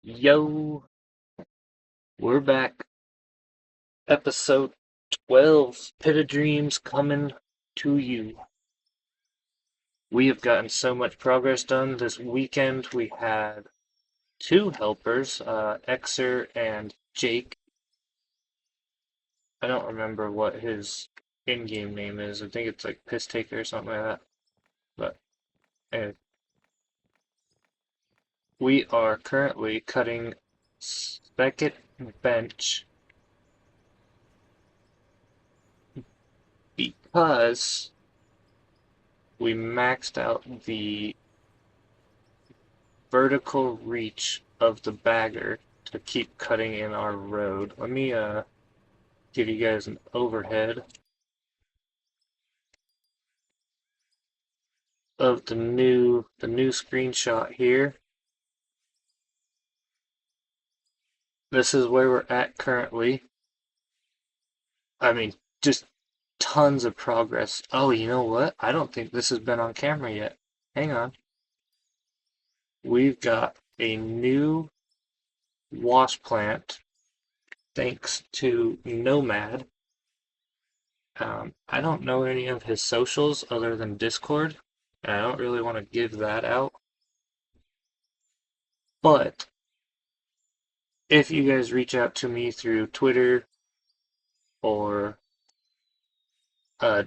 Yo, we're back. Episode 12, Pit of Dreams coming to you. We have gotten so much progress done this weekend. We had two helpers, Xer and Jake. I don't remember what his in-game name is. I think it's like Piss Taker or something like that. But anyway, we are currently cutting second bench because we maxed out the vertical reach of the bagger to keep cutting in our road. Let me give you guys an overhead of the new screenshot here. This is where we're at currently. I mean, just tons of progress. Oh, you know what? I don't think this has been on camera yet. Hang on. We've got a new wash plant thanks to Nomad. I don't know any of his socials other than Discord, and I don't really want to give that out. But if you guys reach out to me through Twitter or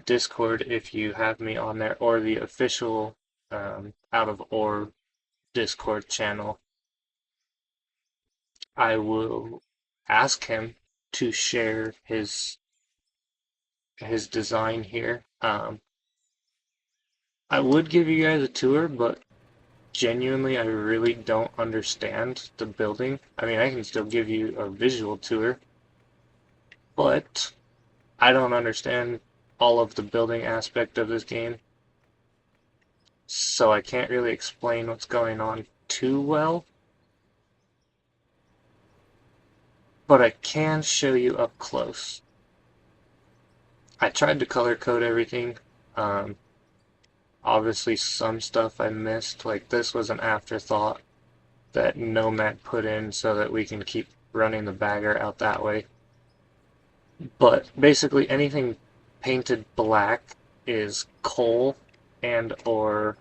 Discord, if you have me on there, or the official Out of Orb Discord channel, I will ask him to share his design here. I would give you guys a tour, but genuinely, I really don't understand the building. I mean, I can still give you a visual tour, but I don't understand all of the building aspect of this game, so I can't really explain what's going on too well. But I can show you up close. I tried to color code everything. Obviously, some stuff I missed, like this was an afterthought that Nomad put in so that we can keep running the bagger out that way. But basically anything painted black is coal and or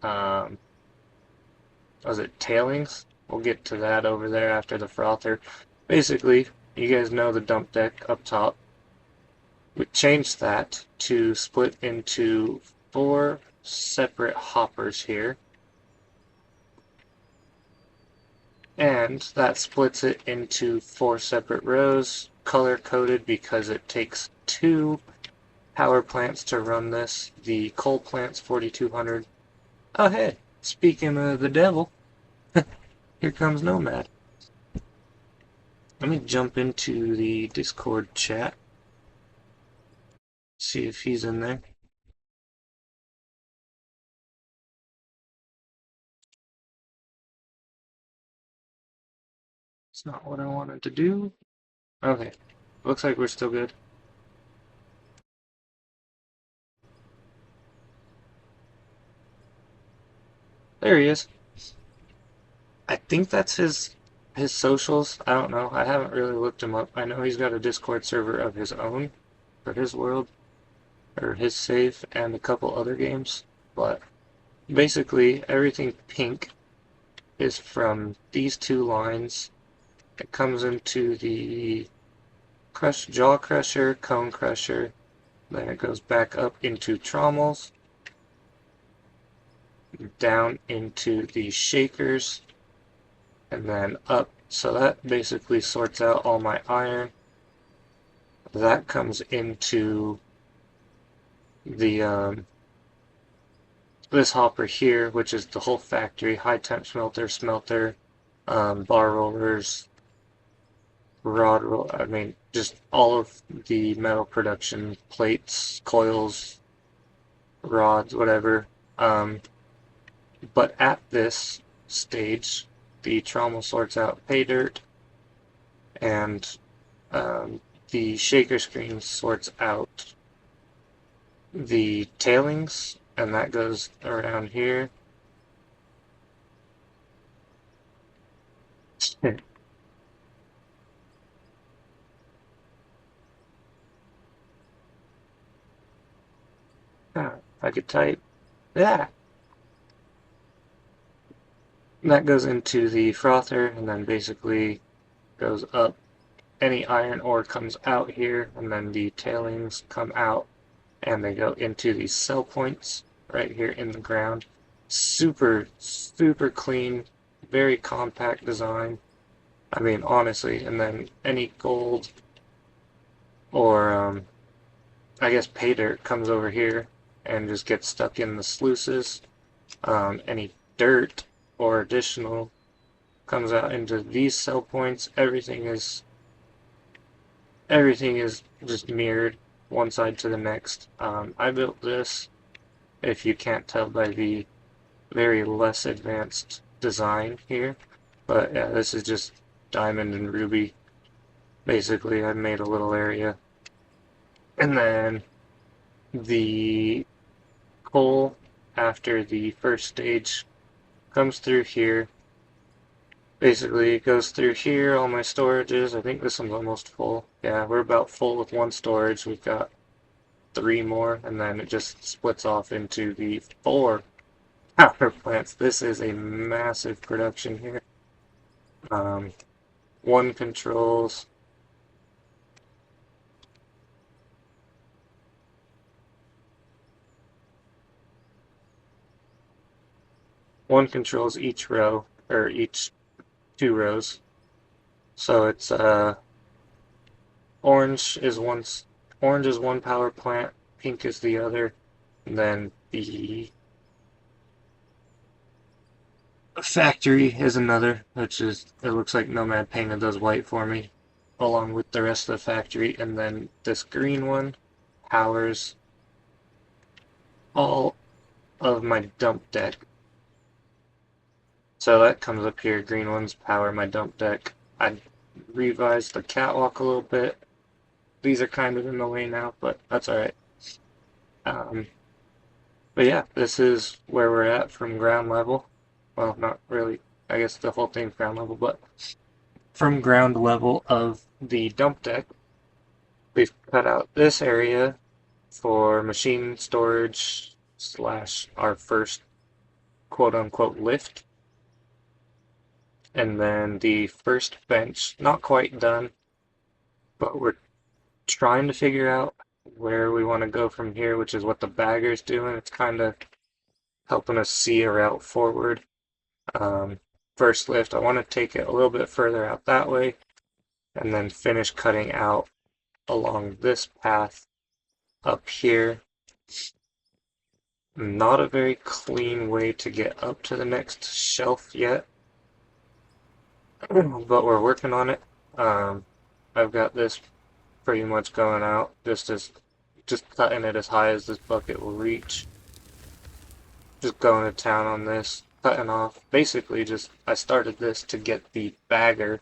was it tailings? We'll get to that over there after the frother. Basically, you guys know the dump deck up top. We changed that to split into 4 separate hoppers here. And that splits it into 4 separate rows, color-coded because it takes 2 power plants to run this. The coal plant's 4200. Oh hey, speaking of the devil, here comes Nomad. Let me jump into the Discord chat. See if he's in there. It's not what I wanted to do. Okay, looks like we're still good. There he is. I think that's his socials. I don't know. I haven't really looked him up. I know he's got a Discord server of his own for his world or his save and a couple other games. But basically, everything pink is from these 2 lines. It comes into the jaw crusher, cone crusher. Then it goes back up into trommels, down into the shakers, and then up. So that basically sorts out all my iron. That comes into the this hopper here, which is the whole factory: high temp smelter, bar rollers, rod roll. I mean, just all of the metal production: plates, coils, rods, whatever. But at this stage, the trommel sorts out pay dirt, and the shaker screen sorts out the tailings, and that goes around here. If I could type, yeah, that goes into the frother and then basically goes up. Any iron ore comes out here, and then the tailings come out and they go into these cell points right here in the ground. Super, super clean, very compact design. I mean, honestly, and then any gold or I guess pay dirt comes over here and just gets stuck in the sluices. Any dirt or additional comes out into these cell points. Everything is just mirrored one side to the next. I built this, if you can't tell by the very less advanced design here, but yeah, this is just diamond and ruby. Basically, I made a little area, and then the coal after the first stage comes through here. Basically, it goes through here, all my storages. I think this one's almost full. Yeah, we're about full with one storage. We've got 3 more, and then it just splits off into the 4 power plants. This is a massive production here. Um, one controls one controls each row, or each 2 rows. So it's orange is one power plant, pink is the other, and then the factory is another, which is, it looks like Nomad painted those white for me, along with the rest of the factory, and then this green one powers all of my dump deck. So that comes up here, green ones power my dump deck. I revised the catwalk a little bit. These are kind of in the way now, but that's alright. Um, but yeah, this is where we're at from ground level. Well, not really. I guess the whole thing's ground level, but from ground level of the dump deck, we've cut out this area for machine storage slash our first quote unquote lift. And then the first bench, not quite done, but we're trying to figure out where we want to go from here, which is what the bagger's doing. It's kind of helping us see a route forward. First lift, I want to take it a little bit further out that way, and then finish cutting out along this path up here. Not a very clean way to get up to the next shelf yet, but we're working on it. I've got this pretty much going out, just cutting it as high as this bucket will reach. Just going to town on this, cutting off. Basically, I started this to get the bagger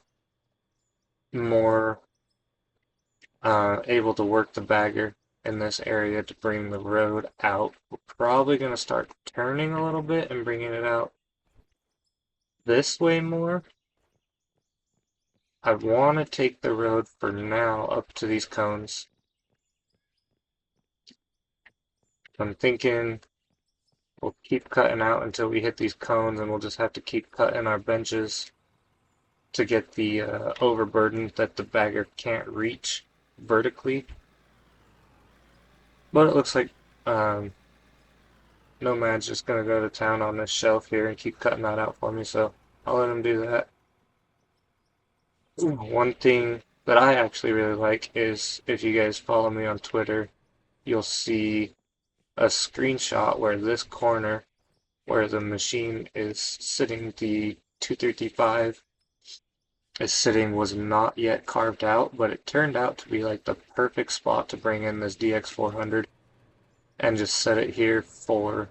more able to work the bagger in this area to bring the road out. We're probably going to start turning a little bit and bringing it out this way more. I want to take the road for now up to these cones. I'm thinking we'll keep cutting out until we hit these cones, and we'll just have to keep cutting our benches to get the overburden that the bagger can't reach vertically. But it looks like Nomad's just going to go to town on this shelf here and keep cutting that out for me, so I'll let him do that. One thing that I actually really like is, if you guys follow me on Twitter, you'll see a screenshot where this corner where the machine is sitting, the 235 is sitting, was not yet carved out, but it turned out to be like the perfect spot to bring in this DX400 and just set it here for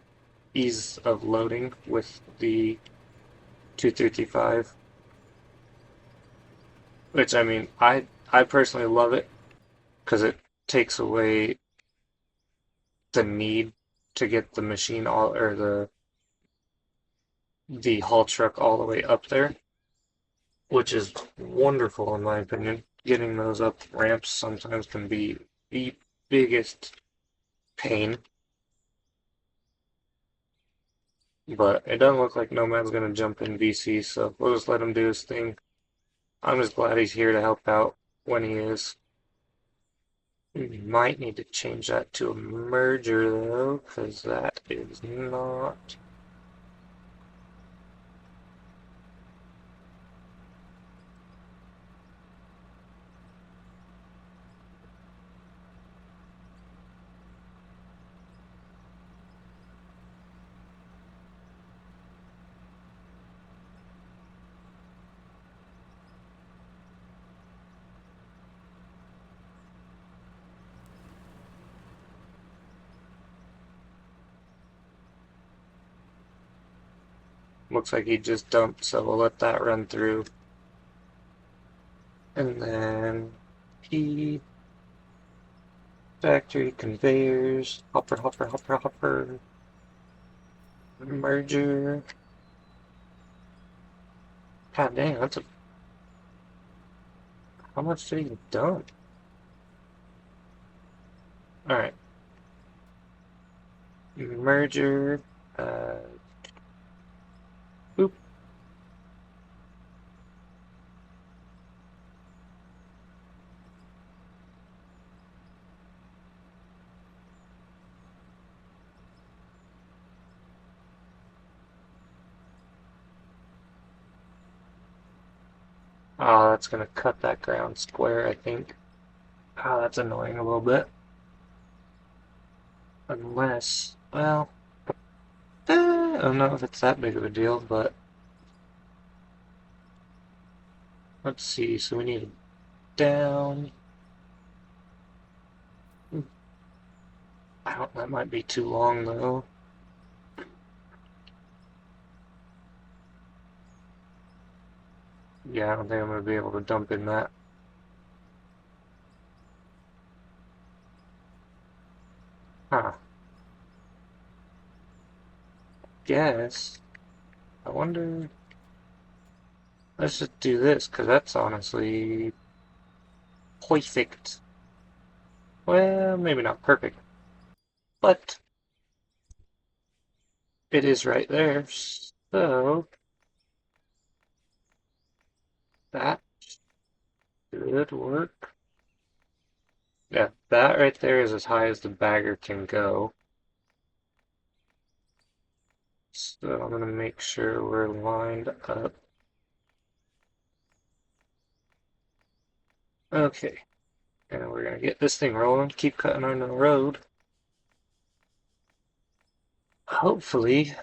ease of loading with the 235. Which, I mean, I personally love it because it takes away the need to get the machine all, or the haul truck all the way up there. which is wonderful in my opinion. Getting those up ramps sometimes can be the biggest pain, but it doesn't look like Nomad's gonna jump in VC, so we'll just let him do his thing. I'm just glad he's here to help out when he is. We might need to change that to a merger though, because that is not. Looks like he just dumped, so we'll let that run through. And then P factory conveyors, hopper, merger. God dang, that's a. How much did he dump? Alright. Merger. Boop. Oh, that's gonna cut that ground square, I think. Ah, that's annoying a little bit. Unless, well, I don't know if it's that big of a deal, but let's see. So we need it down. I don't, that might be too long though. Yeah, I don't think I'm gonna be able to dump in that. Huh. Guess. I wonder. Let's just do this, because that's honestly perfect. Well, maybe not perfect, but it is right there. So that should work. Yeah, that right there is as high as the bagger can go. So I'm going to make sure we're lined up. Okay, and we're going to get this thing rolling, keep cutting on the road. Hopefully,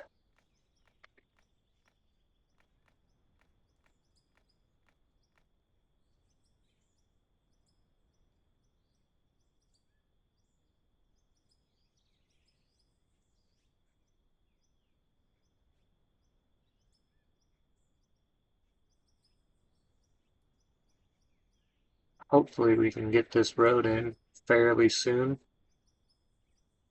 hopefully we can get this road in fairly soon.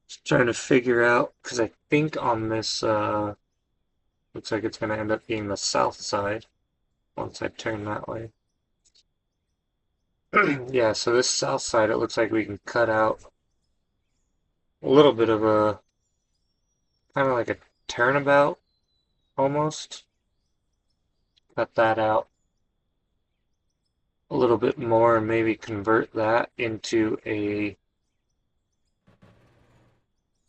Just trying to figure out, because I think on this, looks like it's going to end up being the south side once I turn that way. Yeah, so this south side, it looks like we can cut out a little bit of a, kind of like a turnabout almost. Cut that out a little bit more and maybe convert that into a,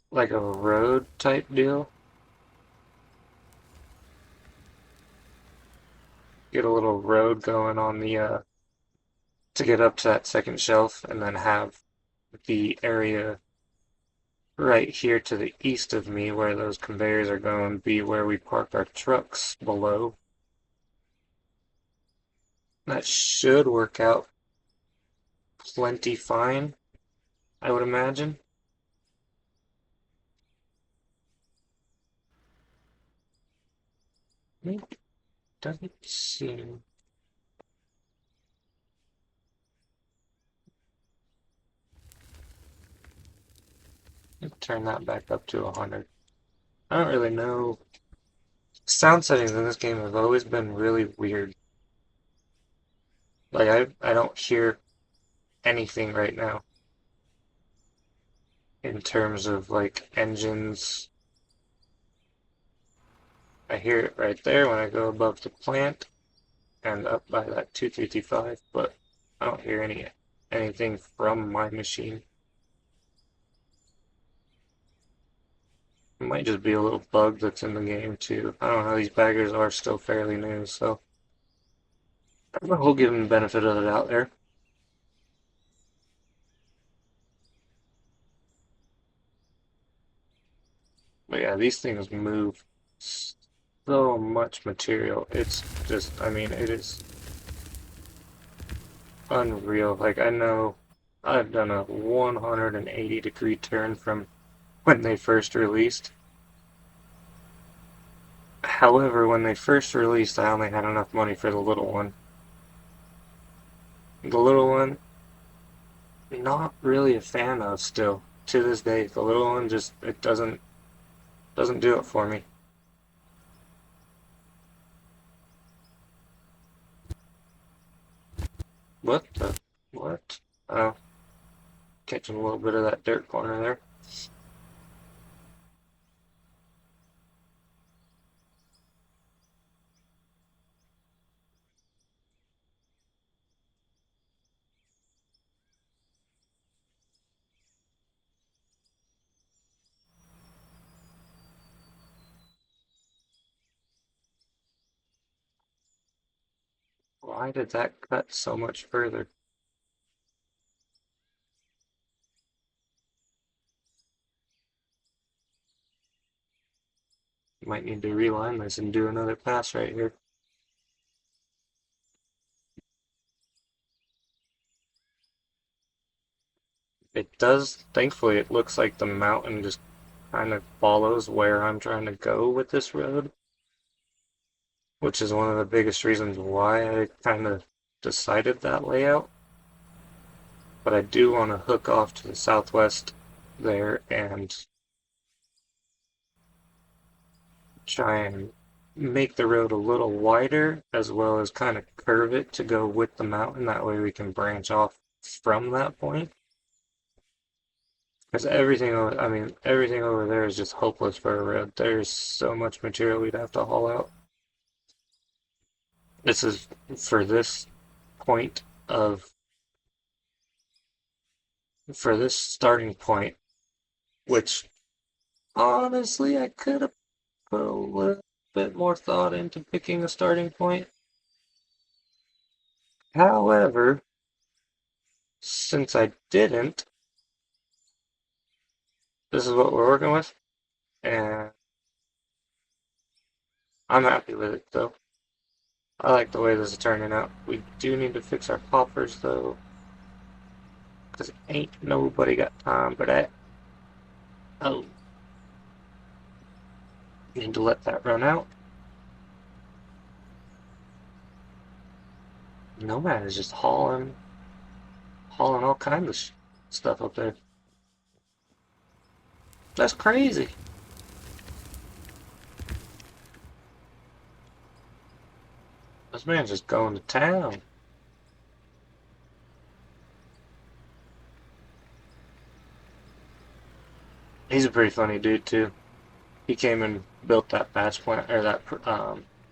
like a road type deal. Get a little road going on the, to get up to that second shelf and then have the area right here to the east of me where those conveyors are going to be where we park our trucks below. That should work out plenty fine, I would imagine. It doesn't seem. Let's turn that back up to 100. I don't really know. Sound settings in this game have always been really weird. Like I don't hear anything right now in terms of like engines. I hear it right there when I go above the plant and up by that 2325, but I don't hear anything from my machine. It might just be a little bug that's in the game too. I don't know, these baggers are still fairly new, so we'll give them the benefit of the doubt there. But yeah, these things move so much material. It's just, I mean, it is unreal. Like, I know I've done a 180-degree turn from when they first released. However, when they first released, I only had enough money for the little one. The little one, not really a fan of still. To this day, the little one just, it doesn't do it for me. What the, what? Oh, catching a little bit of that dirt corner there. Why did that cut so much further? Might need to reline this and do another pass right here. It does, thankfully, it looks like the mountain just kind of follows where I'm trying to go with this road, which is one of the biggest reasons why I kind of decided that layout. But I do want to hook off to the southwest there and try and make the road a little wider as well as kind of curve it to go with the mountain. That way we can branch off from that point. Because I mean, everything over there is just hopeless for a road. There's so much material we'd have to haul out. This is for this point of, for this starting point, which honestly I could have put a little bit more thought into picking a starting point. However, since I didn't, this is what we're working with, and I'm happy with it though. I like the way this is turning out. We do need to fix our poppers though, because ain't nobody got time for that. Oh, need to let that run out. Nomad is just hauling all kinds of stuff up there. That's crazy. This man's just going to town. He's a pretty funny dude too. He came and built that batch plant or that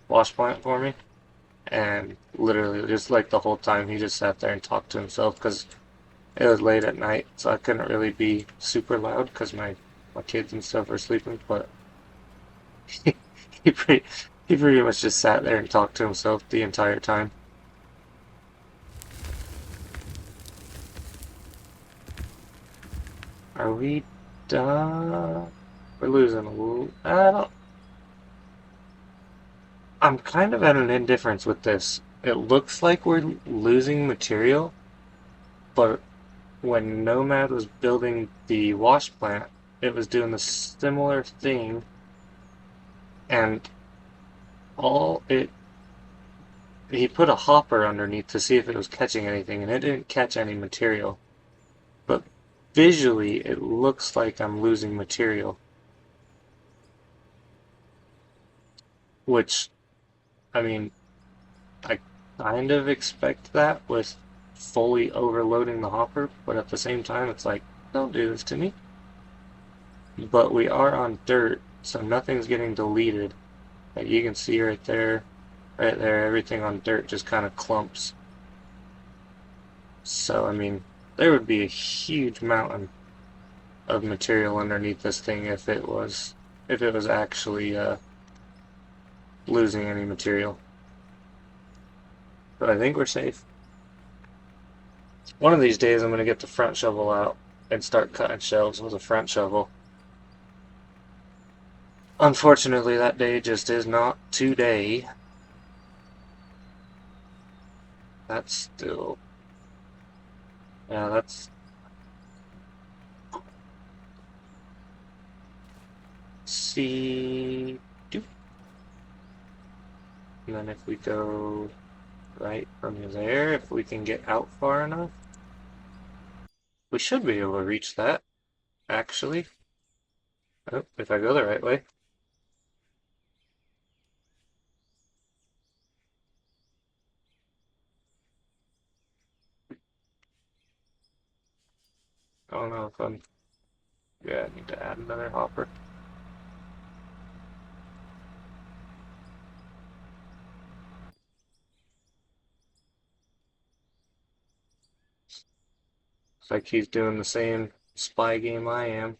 wash plant for me, and literally just like the whole time he just sat there and talked to himself because it was late at night, so I couldn't really be super loud because my kids and stuff were sleeping. But he pretty he pretty much just sat there and talked to himself the entire time. Are we done? We're losing a little. I don't. I'm kind of at an indifference with this. It looks like we're losing material, but when Nomad was building the wash plant, it was doing the similar thing, and all it he put a hopper underneath to see if it was catching anything, and it didn't catch any material. But visually, it looks like I'm losing material, which, I mean, I kind of expect that with fully overloading the hopper, but at the same time, it's like, don't do this to me. But we are on dirt, so nothing's getting deleted. Like you can see right there, everything on dirt just kind of clumps. So, I mean, there would be a huge mountain of material underneath this thing if it was actually losing any material. But I think we're safe. One of these days I'm gonna get the front shovel out and start cutting shelves with a front shovel. Unfortunately, that day just is not today. That's still, yeah, that's C2. And then if we go right from there, if we can get out far enough, we should be able to reach that, actually. Oh, if I go the right way. I don't know if I'm, yeah, I need to add another hopper. It's like he's doing the same spy game I am.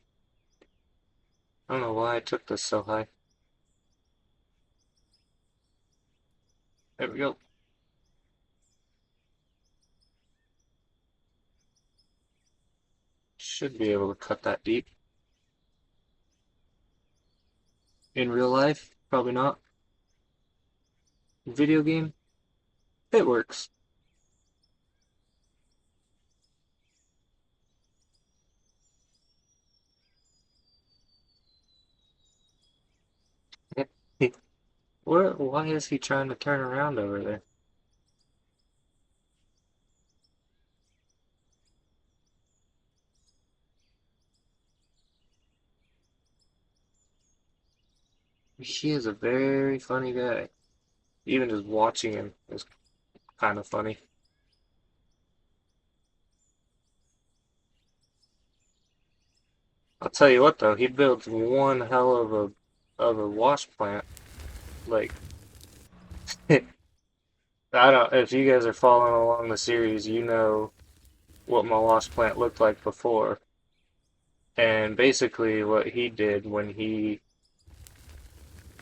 I don't know why I took this so high. There we go. Should be able to cut that deep. In real life, probably not. Video game, it works. Why is he trying to turn around over there? He is a very funny guy. Even just watching him is kind of funny. I'll tell you what though, he builds one hell of a wash plant. Like I don't if you guys are following along the series, you know what my wash plant looked like before. And basically what he did when he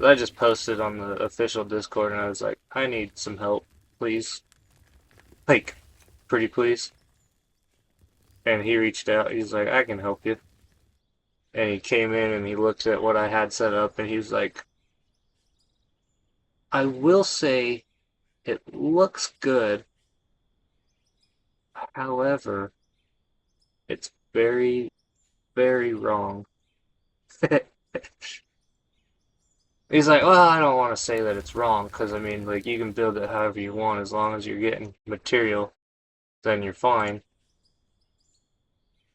I just posted on the official Discord and I was like, I need some help, please. Like, pretty please. And he reached out, he's like, I can help you. And he came in and he looked at what I had set up and he was like, I will say it looks good. However, it's very, very wrong. He's like, well, I don't want to say that it's wrong because I mean, like, you can build it however you want as long as you're getting material, then you're fine.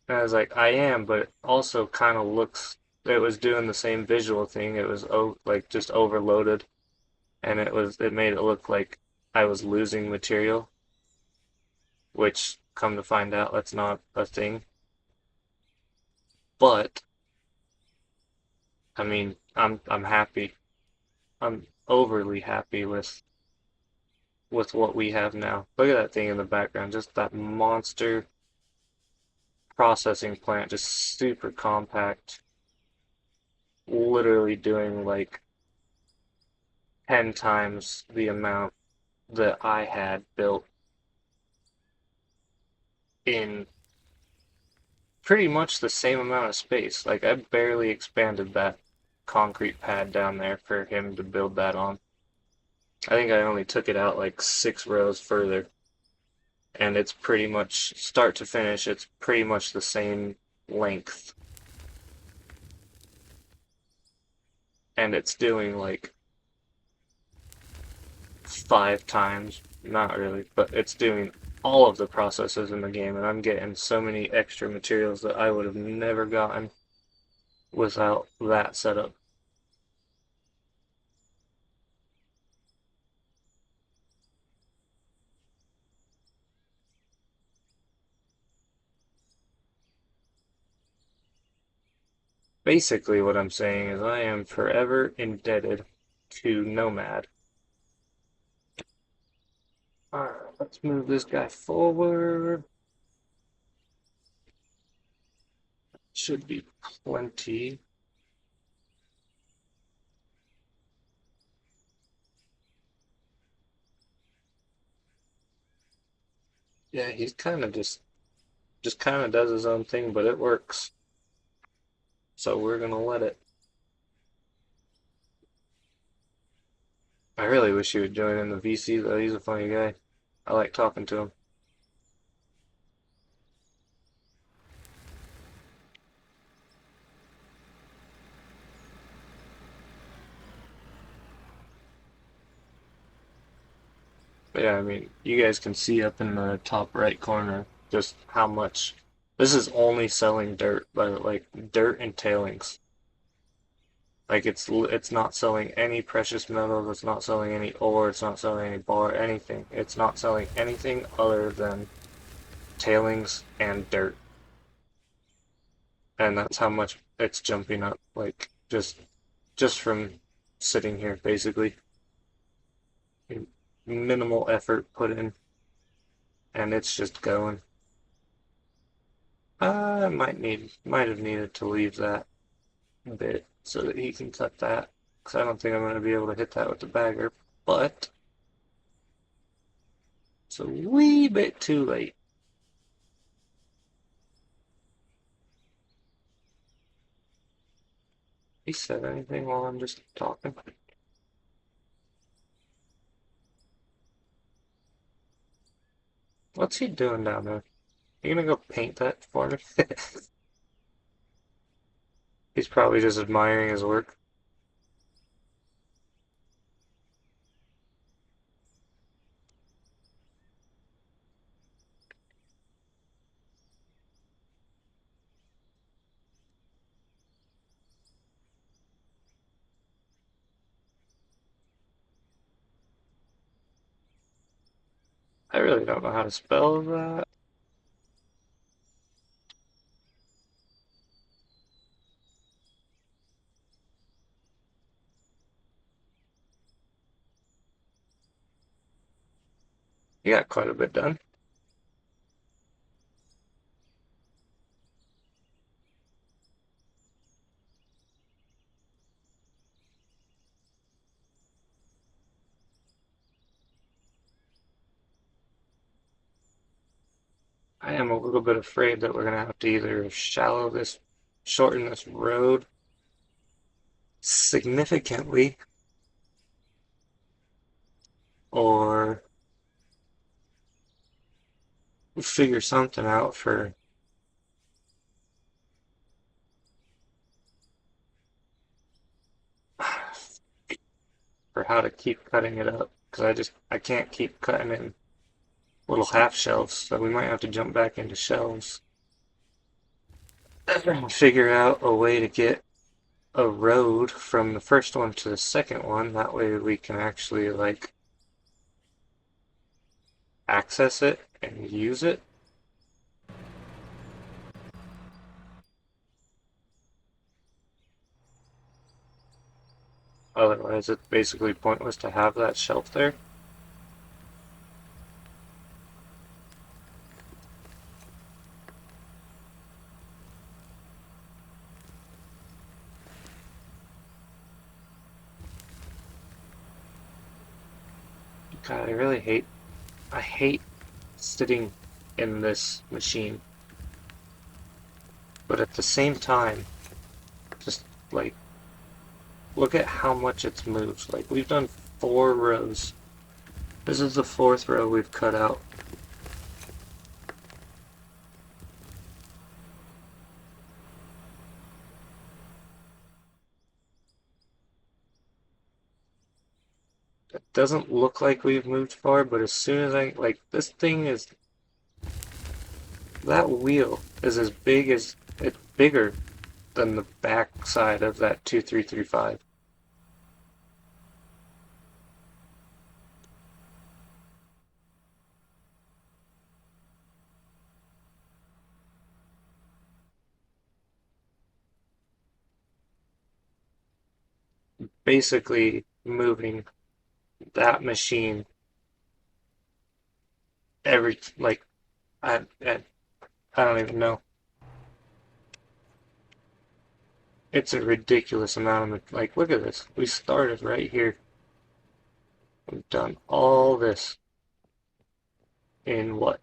And I was like, I am, but it also kind of looks, it was doing the same visual thing. It was like just overloaded, and it made it look like I was losing material, which come to find out that's not a thing. But I mean, I'm happy. I'm overly happy with what we have now. Look at that thing in the background, just that monster processing plant, just super compact, literally doing like 10 times the amount that I had built in pretty much the same amount of space. Like I barely expanded that concrete pad down there for him to build that on. I think I only took it out like 6 rows further, and it's pretty much start to finish, it's pretty much the same length. And it's doing like 5 times, not really, but it's doing all of the processes in the game, and I'm getting so many extra materials that I would have never gotten without that setup. Basically, what I'm saying is I am forever indebted to Nomad. Alright, let's move this guy forward. Should be plenty. Yeah, he's kind of just kind of does his own thing, but it works. So we're gonna let it. I really wish he would join in the VC though. He's a funny guy. I like talking to him. But yeah, I mean, you guys can see up in the top right corner just how much. This is only selling dirt, but like dirt and tailings. Like it's not selling any precious metals, it's not selling any ore, it's not selling any bar, anything. It's not selling anything other than tailings and dirt. And that's how much it's jumping up, like just from sitting here basically. Minimal effort put in and it's just going. I might have needed to leave that a bit so that he can cut that. Because I don't think I'm going to be able to hit that with the bagger. But it's a wee bit too late. He said anything while I'm just talking? What's he doing down there? You gonna go paint that for me? He's probably just admiring his work. I really don't know how to spell that. He got quite a bit done. I am a little bit afraid that we're gonna have to either shorten this road significantly, or figure something out for how to keep cutting it up. Because I can't keep cutting in little half shelves, so we might have to jump back into shelves. Figure out a way to get a road from the first one to the second one. That way we can actually like access it and use it. Otherwise, it's basically pointless to have that shelf there. God, I hate sitting in this machine. But at the same time, just like, look at how much it's moved. Like, we've done 4 rows. This is the 4th row we've cut out. It doesn't look like we've moved far, but as soon as this thing is, that wheel is as big as, it's bigger than the back side of that 2335. basically moving that machine every, like, I don't even know. It's a ridiculous amount of, like, look at this. We started right here. We've done all this in what,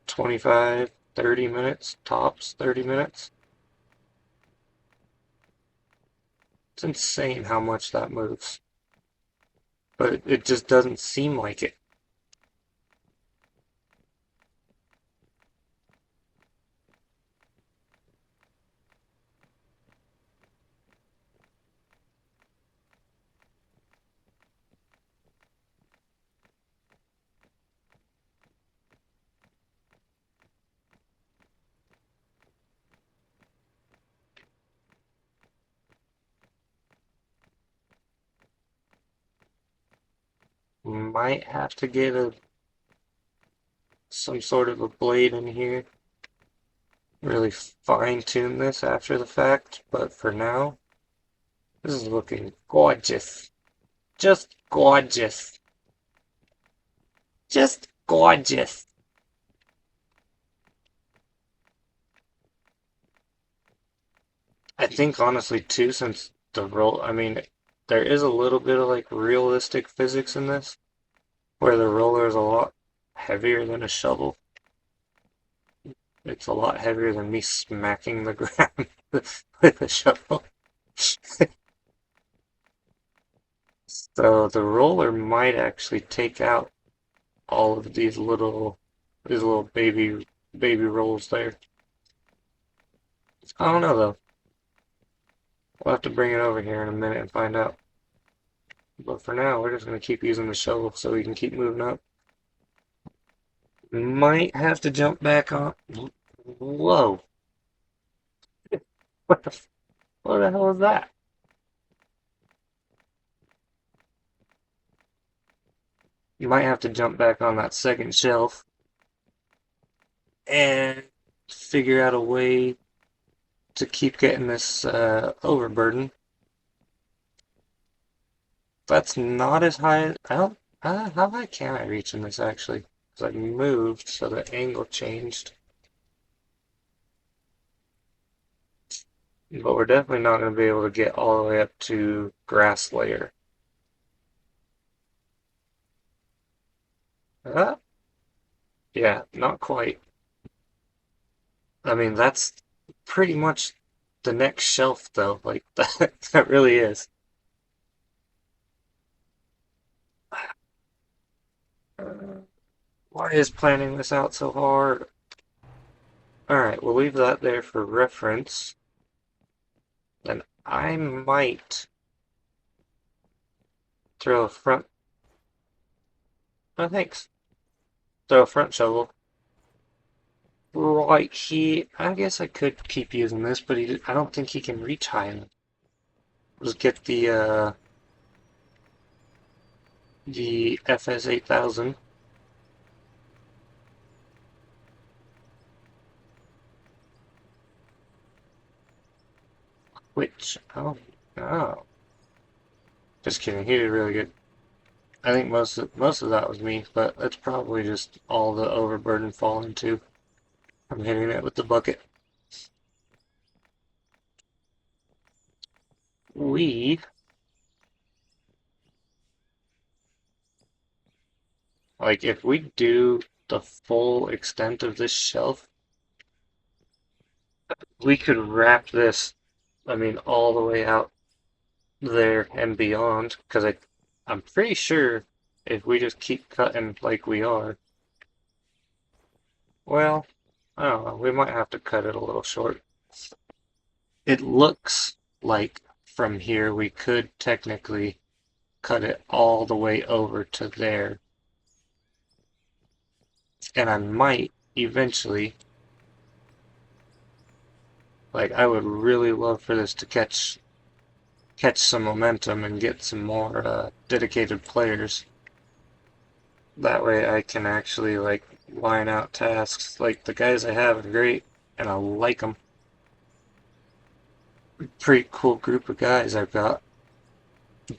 25, 30 minutes? Tops 30 minutes? It's insane how much that moves. But it just doesn't seem like it. Might have to get some sort of a blade in here. Really fine tune this after the fact, but for now, this is looking gorgeous. Just gorgeous. Just gorgeous. I think honestly too, since the roll, I mean, there is a little bit of like realistic physics in this, where the roller is a lot heavier than a shovel. It's a lot heavier than me smacking the ground with a shovel. So the roller might actually take out all of these little baby rolls there. I don't know though. We'll have to bring it over here in a minute and find out. But for now, we're just gonna keep using the shovel so we can keep moving up. Might have to jump back on. Whoa! What the what the hell is that? You might have to jump back on that second shelf and figure out a way to keep getting this overburden. That's not as high as I don't. How high can I reach in this actually? Because I moved, so the angle changed. But we're definitely not going to be able to get all the way up to grass layer. Uh, yeah, not quite. I mean, that's pretty much the next shelf, though. Like, that really is. Uh, why is planning this out so hard? Alright, we'll leave that there for reference. Then I might throw a front. Oh, thanks. Throw a front shovel right here. I guess I could keep using this, but I don't think he can reach high enough. Let's get the FS 8000. Which, oh, just kidding. He did really good. I think most of that was me, but that's probably just all the overburden falling too. I'm hitting it with the bucket. We, like, if we do the full extent of this shelf, we could wrap this, I mean, all the way out there and beyond, because I'm pretty sure if we just keep cutting like we are, well, I don't know, we might have to cut it a little short. It looks like from here we could technically cut it all the way over to there. And I might eventually, like, I would really love for this to catch some momentum and get some more dedicated players. That way I can actually, like, line out tasks. Like, the guys I have are great, and I like them. pretty cool group of guys I've got.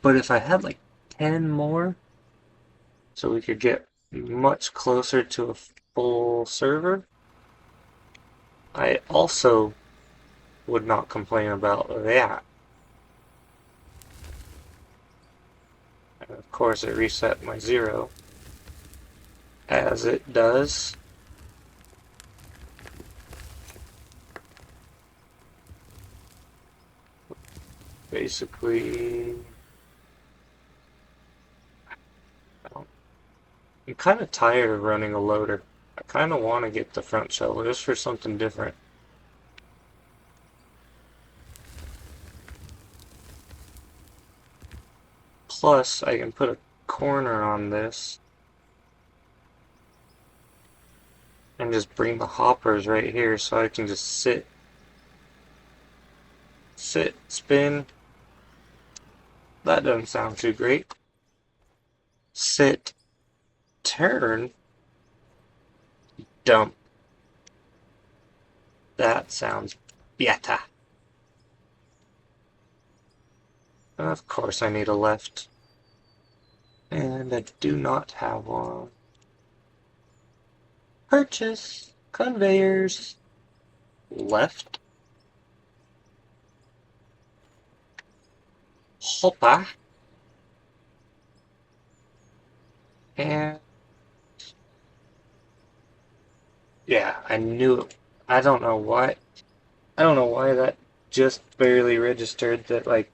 But if I had like 10 more, so we could get much closer to a full server, I also would not complain about that. And of course it reset my 0, as it does. Basically, I'm kind of tired of running a loader. I kind of want to get the front shovel just for something different. Plus, I can put a corner on this and just bring the hoppers right here so I can just sit, spin. That doesn't sound too great. Sit, turn, dump. That sounds better. Of course I need a left. And I do not have one. Purchase. Conveyors. Left. Hopper. And yeah, I knew it. I don't know why. I don't know why that just barely registered that, like,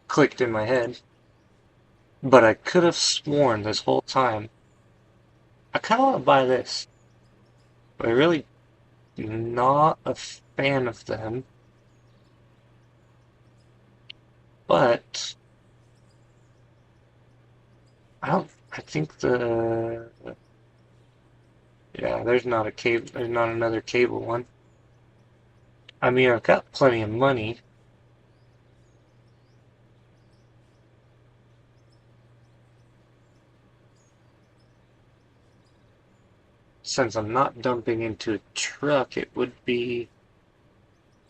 clicked in my head. But I could have sworn this whole time. I kind of want to buy this. But I'm really not a fan of them. But I think yeah, there's not a cable, there's not another cable one. I mean, I've got plenty of money. Since I'm not dumping into a truck, it would be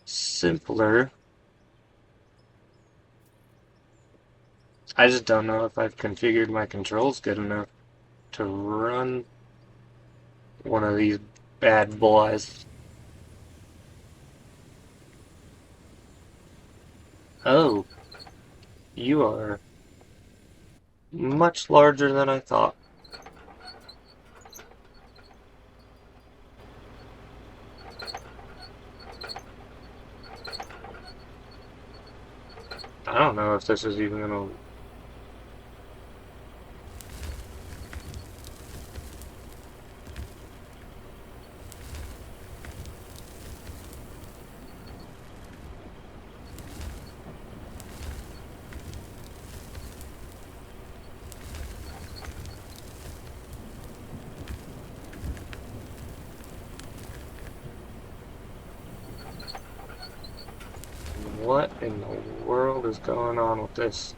simpler. I just don't know if I've configured my controls good enough to run one of these bad boys. Oh, you are much larger than I thought. I don't know if this is even gonna... What in the world is going on with this?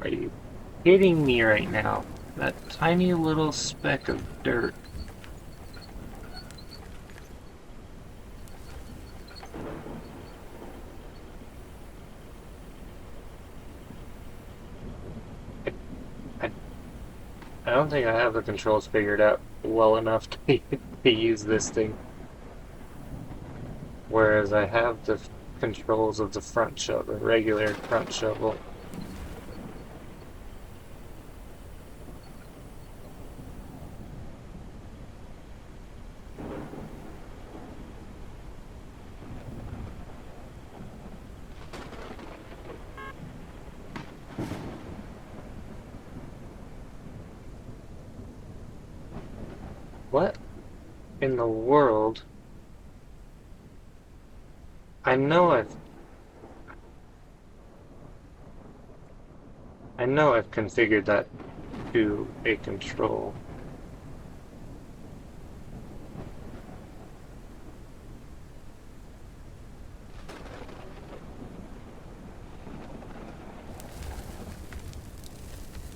Are you kidding me right now? That tiny little speck of dirt. I, I don't think I have the controls figured out well enough to use this thing. Whereas I have the controls of the front shovel, the regular front shovel. What in the world? I know I've configured that to a control.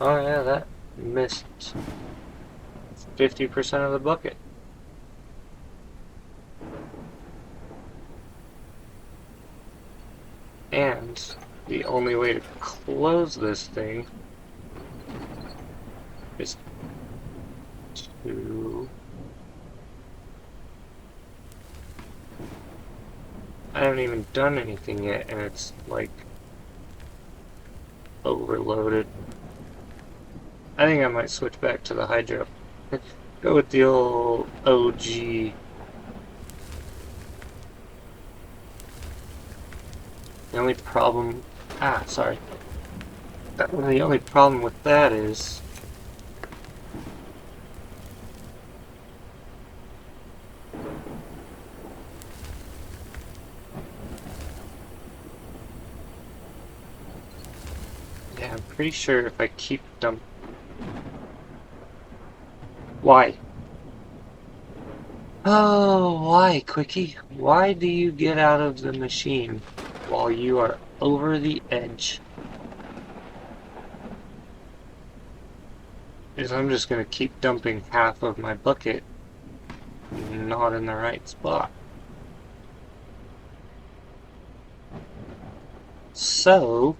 Oh yeah, that missed 50% of the bucket. And the only way to close this thing is to... I haven't even done anything yet, and it's like overloaded. I think I might switch back to the hydro. Go with the old OG. The only problem... sorry. The only problem with that is... Yeah, I'm pretty sure if I keep dumping... Why? Oh, why, Quickie? Why do you get out of the machine while you are over the edge? Because I'm just going to keep dumping half of my bucket not in the right spot. So,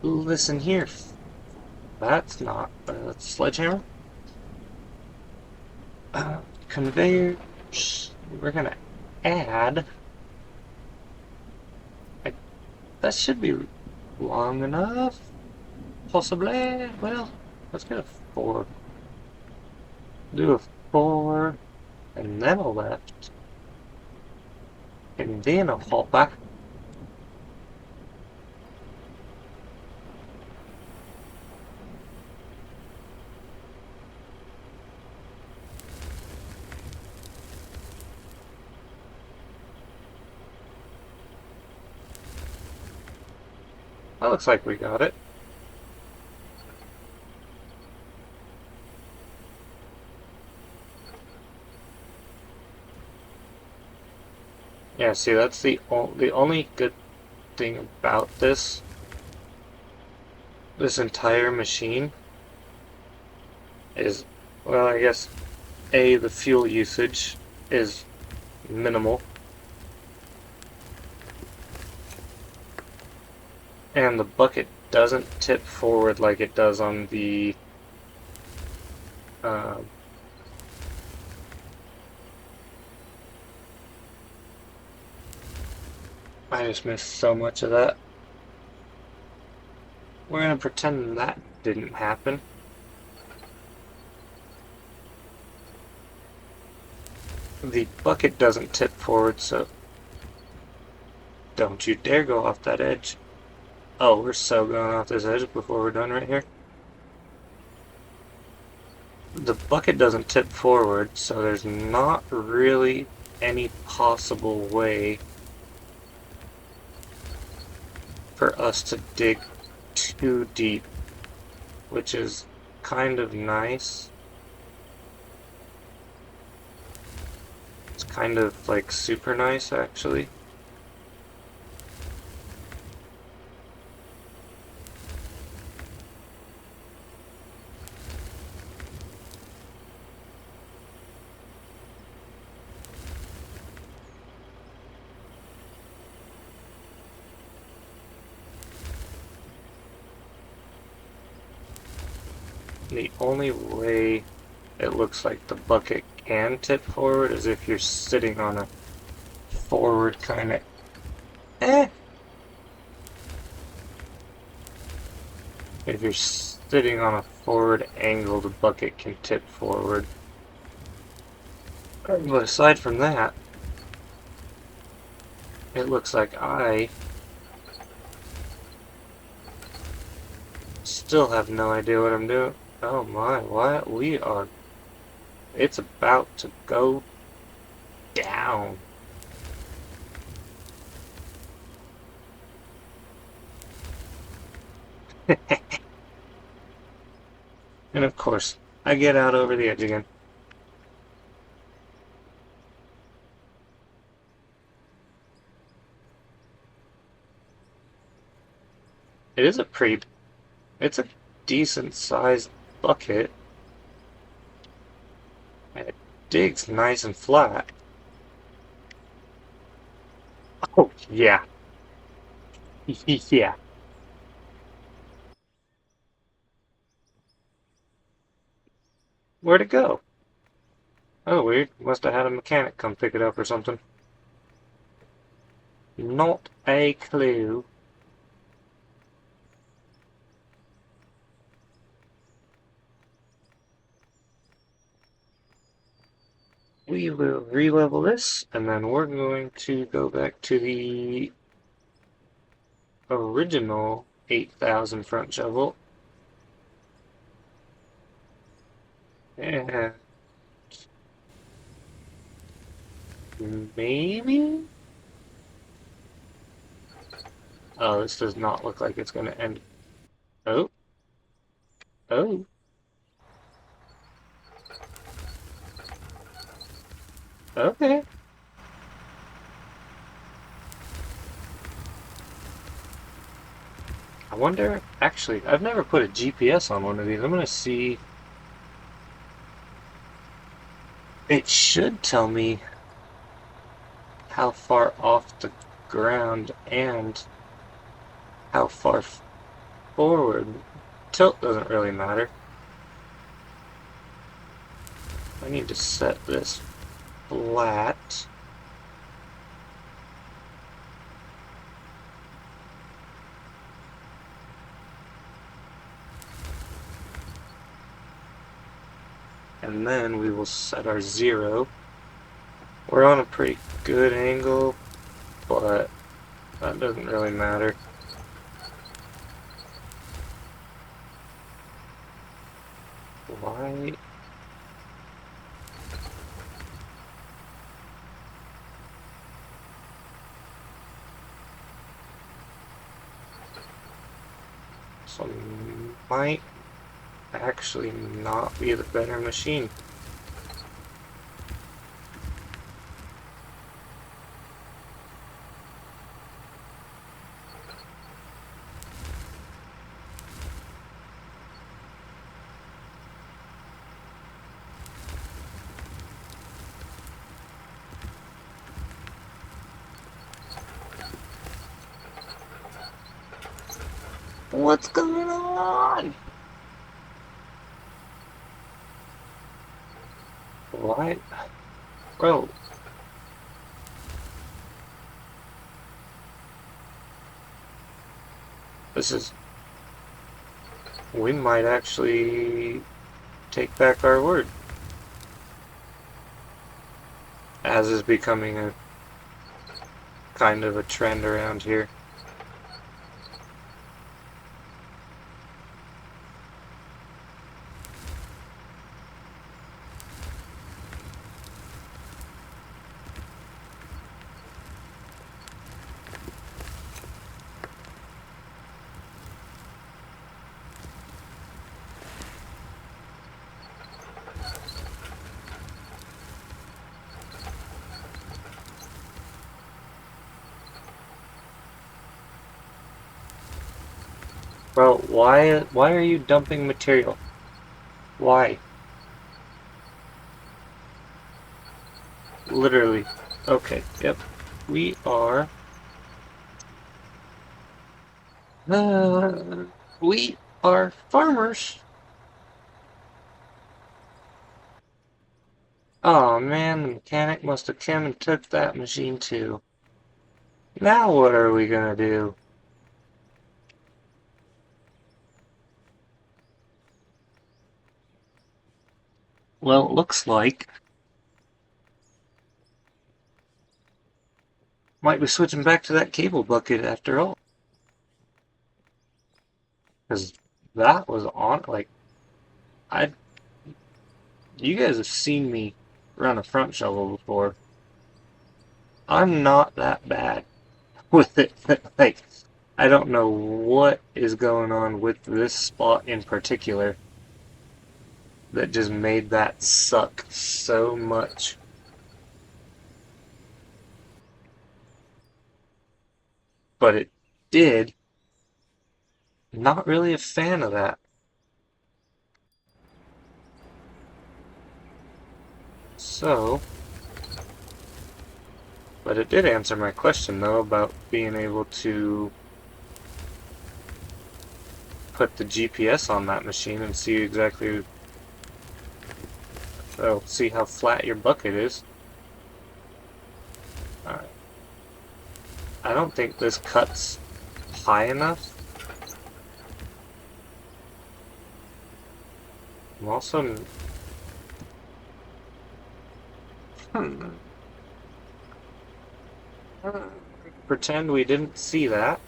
listen here. That's not a sledgehammer. Conveyors. We're going to add... that should be long enough. Possibly. Well, let's get a 4. Do a 4, and then a left, and then a hopper. That looks like we got it. Yeah, see, that's the only good thing about this entire machine is, well, I guess, A, the fuel usage is minimal, and the bucket doesn't tip forward like it does on the I just missed so much of that. We're gonna pretend that didn't happen. The bucket doesn't tip forward, so don't you dare go off that edge. Oh, we're so going off this edge before we're done right here. The bucket doesn't tip forward, so there's not really any possible way for us to dig too deep, which is kind of nice. It's kind of like super nice, actually. The only way it looks like the bucket can tip forward is if you're sitting on a forward kind of... If you're sitting on a forward angle, the bucket can tip forward. But aside from that, it looks like I still have no idea what I'm doing. Oh my, what? We are... It's about to go down. And of course, I get out over the edge again. It is a pretty... It's a decent sized bucket, and it digs nice and flat. Oh, yeah. Yeah. Where'd it go? Oh, weird. Must have had a mechanic come pick it up or something. Not a clue. We will re-level this, and then we're going to go back to the original 8,000 front shovel. And maybe? Oh, this does not look like it's going to end. Oh, oh. Okay. I wonder, actually, I've never put a GPS on one of these. I'm going to see. It should tell me how far off the ground and how far forward. Tilt doesn't really matter. I need to set this flat. And then we will set our 0. We're on a pretty good angle, but that doesn't really matter. Why? So might actually not be the better machine. What's going on? Why? Bro. This is... We might actually take back our word. As is becoming a kind of a trend around here. Bro, why are you dumping material? Why? Literally. Okay, yep. We are... Uh, we are farmers. Oh man, the mechanic must have come and took that machine too. Now what are we gonna do? Well, it looks like might be switching back to that cable bucket after all. Because that was on, like, I, you guys have seen me run a front shovel before. I'm not that bad with it. Like, I don't know what is going on with this spot in particular that just made that suck so much. But it did. Not really a fan of that. So, but it did answer my question though about being able to put the GPS on that machine and see exactly, well, see how flat your bucket is. Alright. I don't think this cut's high enough. I'm also... Pretend we didn't see that.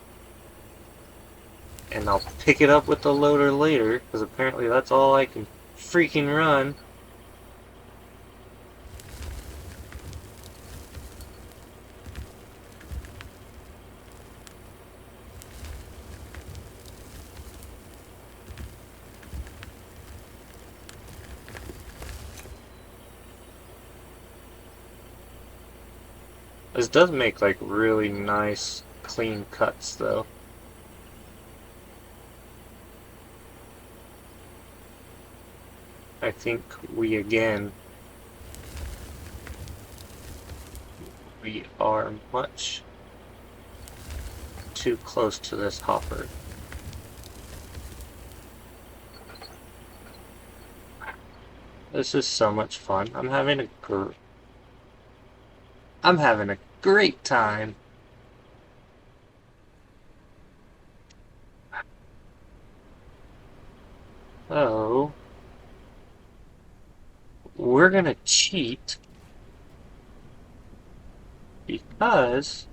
And I'll pick it up with the loader later, because apparently that's all I can freaking run. This does make like really nice, clean cuts though. I think we are much too close to this hopper. This is so much fun. I'm having a great time. So we're gonna cheat because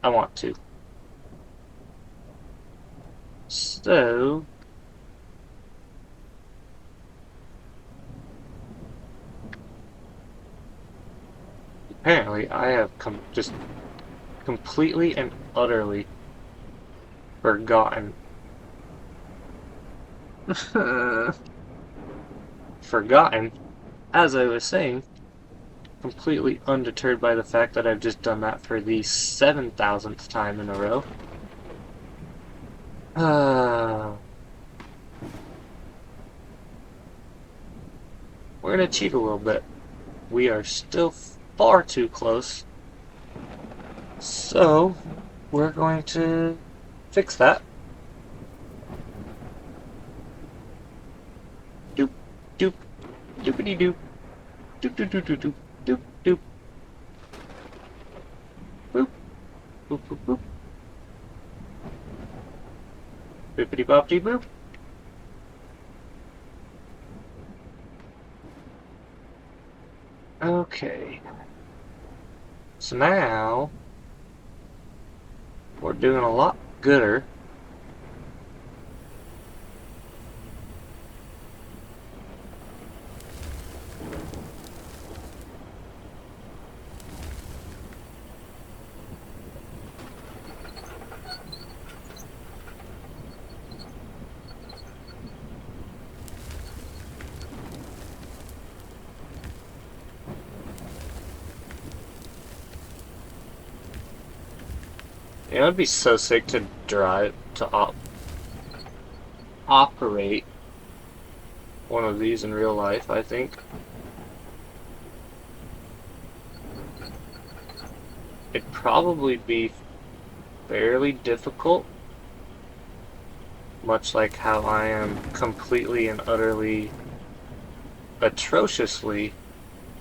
I want to. So apparently I have just completely and utterly forgotten as I was saying, completely undeterred by the fact that I've just done that for the 7,000th time in a row. We're gonna cheat a little bit. We are still far too close. So, we're going to fix that. Doop, doop, doopity doop. Doop, doop, doop, doop, doop, doop, doop. Boop, boop, boop, boop. Boopity boppity boop. Okay. So now we're doing a lot gooder. It would be so sick to operate one of these in real life, I think. It'd probably be fairly difficult, much like how I am completely and utterly, atrociously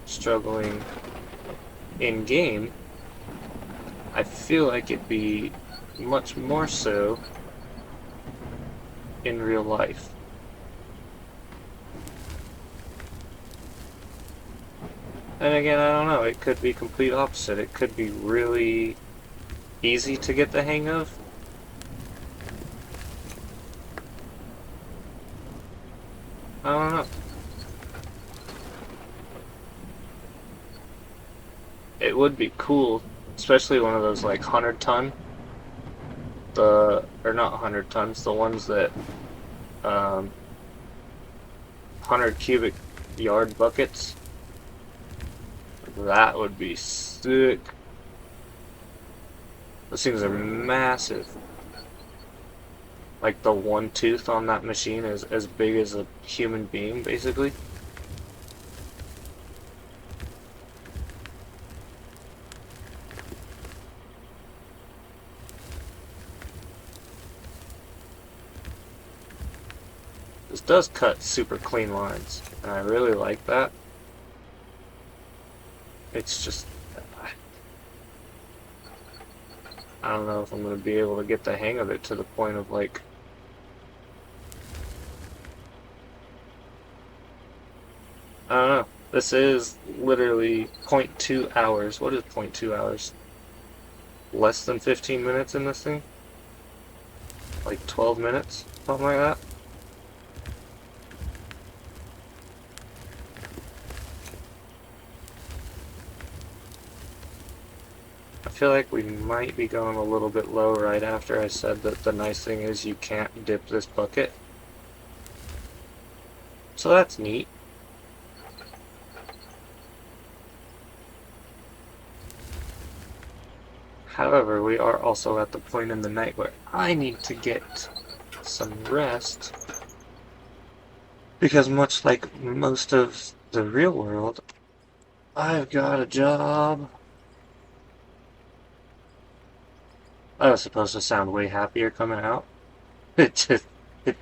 struggling in game. I feel like it'd be much more so in real life. And again, I don't know, it could be complete opposite. It could be really easy to get the hang of. I don't know. It would be cool, especially one of those like 100-ton, or not 100 tons, the ones that 100 cubic yard buckets. That would be sick. Those things are massive. Like the one tooth on that machine is as big as a human being, basically. does cut super clean lines, and I really like that. It's just, I don't know if I'm going to be able to get the hang of it to the point of like, I don't know. This is literally 0.2 hours. What is 0.2 hours? Less than 15 minutes in this thing? Like 12 minutes? Something like that? I feel like we might be going a little bit low right after I said that the nice thing is you can't dip this bucket. So that's neat. However, we are also at the point in the night where I need to get some rest. Because much like most of the real world, I've got a job. I was supposed to sound way happier coming out. It just, it,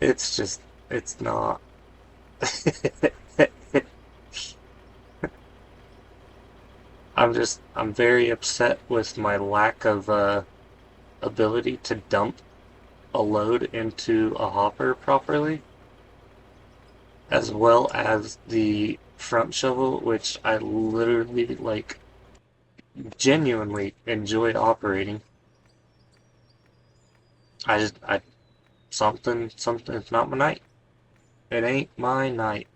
it's just, it's not. I'm very upset with my lack of ability to dump a load into a hopper properly, as well as the front shovel, which I literally, like, genuinely enjoy operating. I, something, it's not my night. It ain't my night.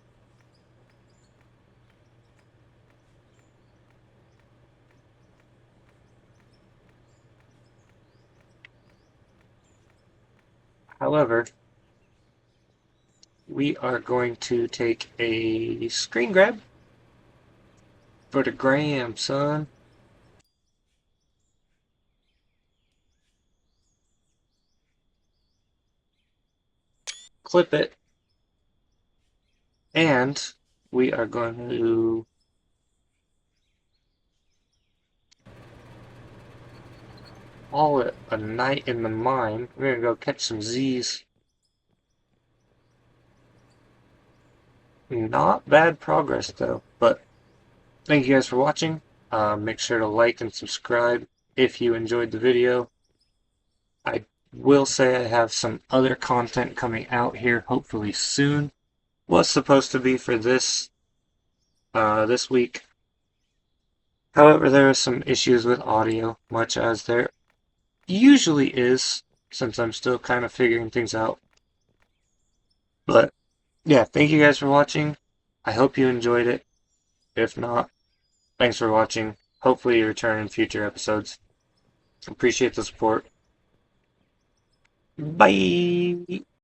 However, we are going to take a screen grab for the gram, son. Clip it, and we are going to call it a night in the mine. We're going to go catch some Z's. Not bad progress, though, but thank you guys for watching. Make sure to like and subscribe if you enjoyed the video. I will say I have some other content coming out here, hopefully soon. Was supposed to be for this week. However, there are some issues with audio, much as there usually is, since I'm still kind of figuring things out. But yeah, thank you guys for watching. I hope you enjoyed it. If not, thanks for watching. Hopefully you return in future episodes. Appreciate the support. Bye!